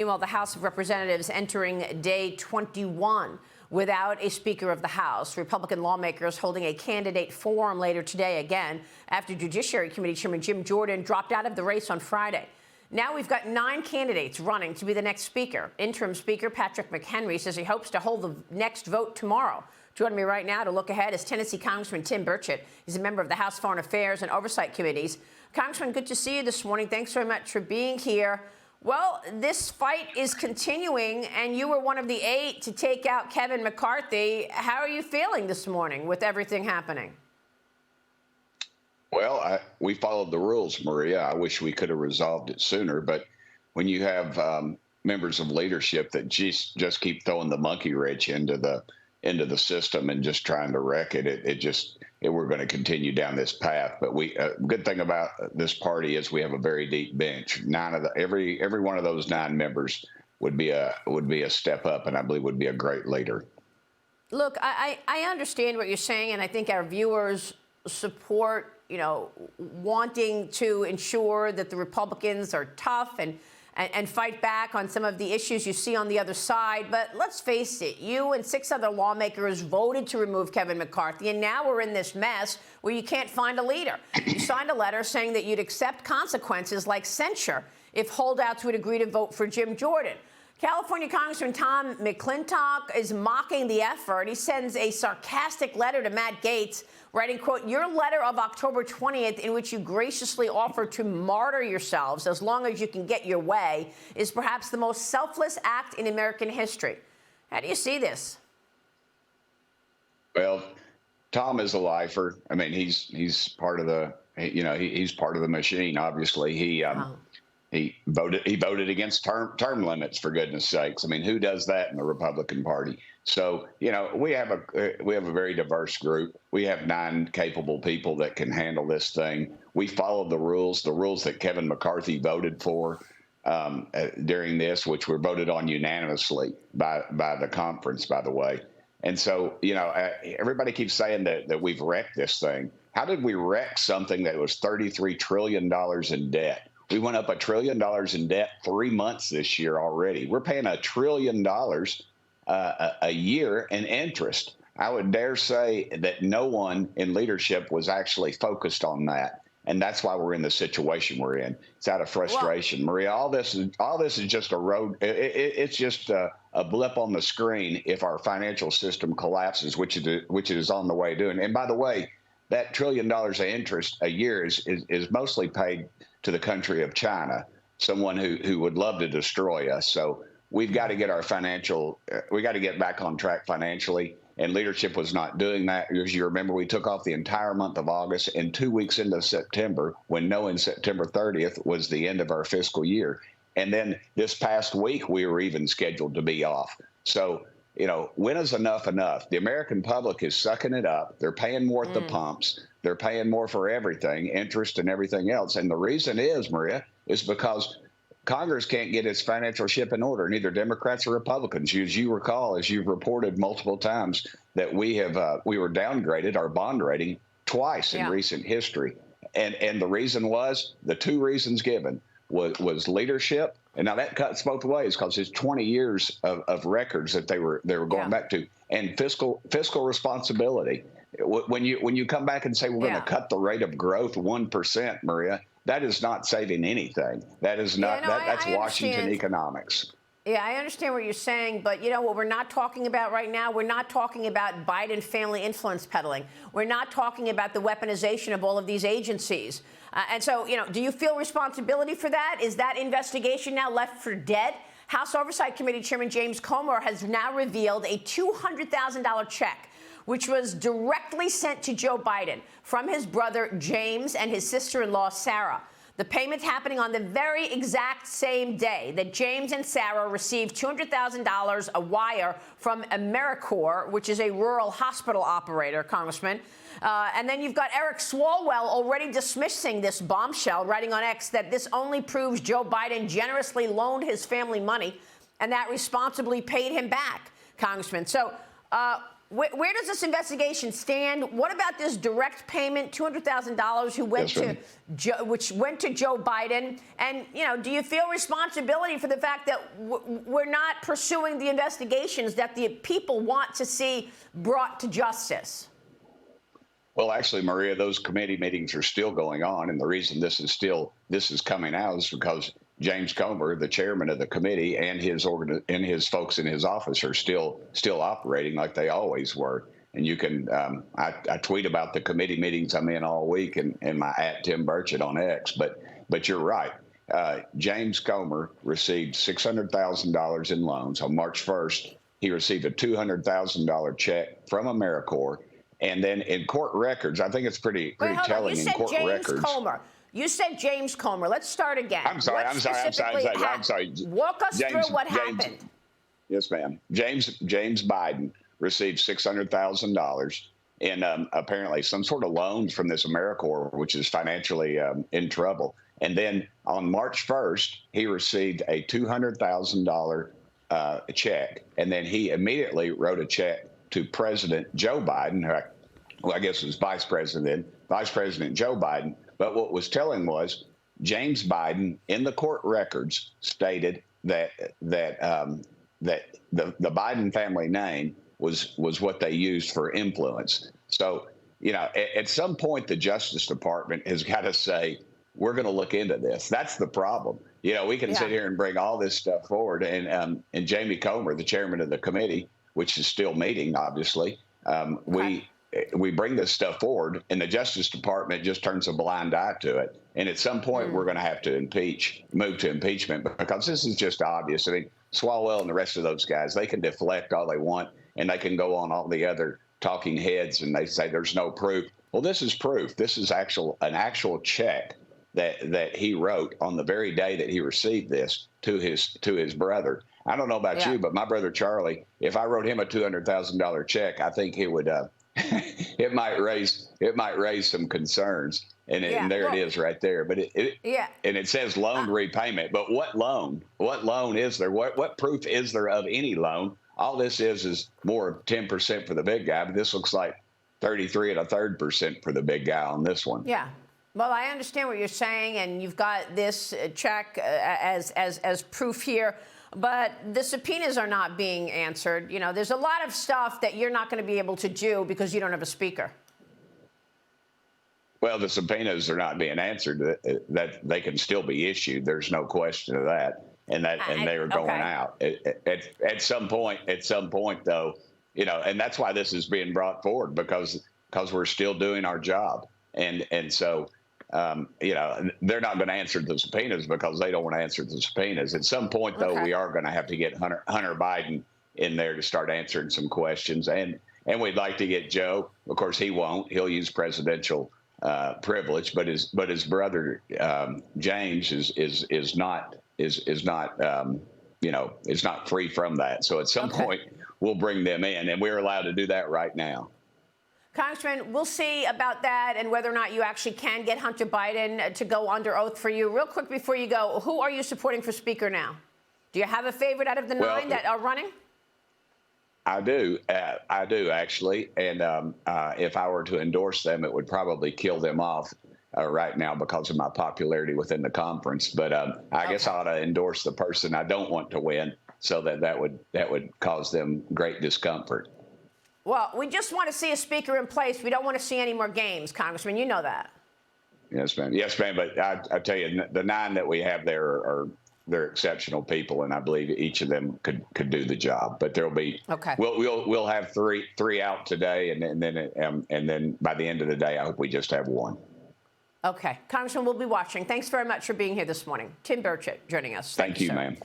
Meanwhile, the House of Representatives entering day 21 without a Speaker of the House. Republican lawmakers holding a candidate forum later today, again, after Judiciary Committee Chairman Jim Jordan dropped out of the race on Friday. Now we've got 9 candidates running to be the next Speaker. Interim Speaker Patrick McHenry says he hopes to hold the next vote tomorrow. Joining me right now to look ahead is Tennessee Congressman Tim Burchett. He's a member of the House Foreign Affairs and Oversight Committees. Congressman, good to see you this morning. Thanks very much for being here. Well, this fight is continuing, and you were one of the 8 to take out Kevin McCarthy. How are you feeling this morning with everything happening? Well, we followed the rules, Maria. I wish we could have resolved it sooner. But when you have members of leadership that just keep throwing the monkey wrench into the system and just trying to wreck it, we're going to continue down this path. But good thing about this party is we have a very deep bench. Every one of those 9 members would be a step up, and I believe would be a great leader. Look, I understand what you're saying, and I think our viewers support, wanting to ensure that the Republicans are tough and fight back on some of the issues you see on the other side. But let's face it, you and 6 other lawmakers voted to remove Kevin McCarthy, and now we're in this mess where you can't find a leader. You signed a letter saying that you'd accept consequences like censure if holdouts would agree to vote for Jim Jordan. California Congressman Tom McClintock is mocking the effort. He sends a sarcastic letter to Matt Gaetz, writing, quote, "Your letter of October 20th, in which you graciously offer to martyr yourselves as long as you can get your way, is perhaps the most selfless act in American history." How do you see this? Well, Tom is a lifer. I mean, he's part of the, he's part of the machine. Obviously, He voted against term limits, for goodness sakes. I mean, who does that in the Republican Party? So, we have a very diverse group. We have 9 capable people that can handle this thing. We followed the rules that Kevin McCarthy voted for during this, which were voted on unanimously by the conference, by the way. And so, everybody keeps saying that we've wrecked this thing. How did we wreck something that was $33 trillion in debt? We went up $1 trillion in debt 3 months this year already. We're paying $1 trillion a year in interest. I would dare say that no one in leadership was actually focused on that. And that's why we're in the situation we're in. It's out of frustration. Well, Maria, all this is just a road. It's just a blip on the screen if our financial system collapses, which it is on the way doing. And by the way, that $1 trillion of interest a year is mostly paid to the country of China, someone who would love to destroy us. So we've got to get we got to get back on track financially. And leadership was not doing that. As you remember, we took off the entire month of August and 2 weeks into September, when knowing September 30th was the end of our fiscal year. And then this past week, we were even scheduled to be off. So, when is enough enough? The American public is sucking it up. They're paying more at the pumps. They're paying more for everything, interest and everything else. And the reason is, Maria, is because Congress can't get its financial ship in order, neither Democrats or Republicans. As you recall, as you've reported multiple times, that we were downgraded, our bond rating, twice in recent history. And the reason was, the 2 reasons given was leadership. And now that cuts both ways, because it's 20 years of records that they were going back to, and fiscal responsibility. When you come back and say we're going to cut the rate of growth 1%, Maria, that is not saving anything. That is not that's Washington economics. Yeah, I understand what you're saying, but what we're not talking about right now, we're not talking about Biden family influence peddling. We're not talking about the weaponization of all of these agencies. And so, do you feel responsibility for that? Is that investigation now left for dead? House Oversight Committee Chairman James Comer has now revealed a $200,000 check, which was directly sent to Joe Biden from his brother James and his sister-in-law Sarah. The payment happening on the very exact same day that James and Sarah received $200,000 a wire from AmeriCorps, which is a rural hospital operator, Congressman. And then you've got Eric Swalwell already dismissing this bombshell, writing on X that this only proves Joe Biden generously loaned his family money and that responsibly paid him back, Congressman. So Where does this investigation stand? What about this direct payment, $200,000, which went to Joe Biden? And do you feel responsibility for the fact that we're not pursuing the investigations that the people want to see brought to justice? Well, actually, Maria, those committee meetings are still going on, and the reason this is coming out is because James Comer, the chairman of the committee, and his folks in his office are still operating like they always were. And you can, I tweet about the committee meetings I'm in all week and my @Tim Burchett on X. But you're right. James Comer received $600,000 in loans on March 1st. He received a $200,000 check from AmeriCorps. And then in court records, I think it's pretty telling in court records. Comer. You said James Comer. Let's start again. I'm sorry. Walk us through what happened. Yes, ma'am. James Biden received $600,000 in apparently some sort of loans from this AmeriCorps, which is financially in trouble. And then on March 1st, he received a $200,000 check. And then he immediately wrote a check to President Joe Biden, who I guess was Vice President Joe Biden. But what was telling was James Biden in the court records stated that the Biden family name was what they used for influence. So, at some point, the Justice Department has got to say, we're going to look into this. That's the problem. We can sit here and bring all this stuff forward. And Jamie Comer, the chairman of the committee, which is still meeting, obviously, we bring this stuff forward, and the Justice Department just turns a blind eye to it. And at some point, we're going to have to move to impeachment, because this is just obvious. I mean, Swalwell and the rest of those guys, they can deflect all they want, and they can go on all the other talking heads, and they say there's no proof. Well, this is proof. This is an actual check that he wrote on the very day that he received this to his brother. I don't know about you, but my brother Charlie, if I wrote him a $200,000 check, I think he would. It might raise some concerns, and there it is right there. But and it says loan repayment. But what loan? What loan is there? What proof is there of any loan? All this is more 10% for the big guy, but this looks like 33 1/3% for the big guy on this one. Yeah. Well, I understand what you're saying, and you've got this check as proof here. But the subpoenas are not being answered. There's a lot of stuff that you're not going to be able to do because you don't have a speaker. Well, the subpoenas are not being answered. That they can still be issued. There's no question of that. And they are going out at some point. At some point, though, and that's why this is being brought forward, because we're still doing our job. And so. They're not going to answer the subpoenas because they don't want to answer the subpoenas. At some point, though, we are going to have to get Hunter Biden in there to start answering some questions. And we'd like to get Joe. Of course, he won't. He'll use presidential privilege. But his brother James is not free from that. So at some point, we'll bring them in, and we're allowed to do that right now. Congressman, we'll see about that and whether or not you actually can get Hunter Biden to go under oath for you. Real quick before you go, who are you supporting for Speaker now? Do you have a favorite out of the 9 that are running? I do, actually. And if I were to endorse them, it would probably kill them off right now because of my popularity within the conference. But I guess I ought to endorse the person I don't want to win, so that would cause them great discomfort. Well, we just want to see a speaker in place. We don't want to see any more games, Congressman. You know that. Yes, ma'am. Yes, ma'am. But I tell you, the 9 that we have there they're exceptional people, and I believe each of them could do the job. But there'll be we'll have three out today, and then by the end of the day, I hope we just have 1. Okay, Congressman, we'll be watching. Thanks very much for being here this morning. Tim Burchett joining us. Thank you, ma'am.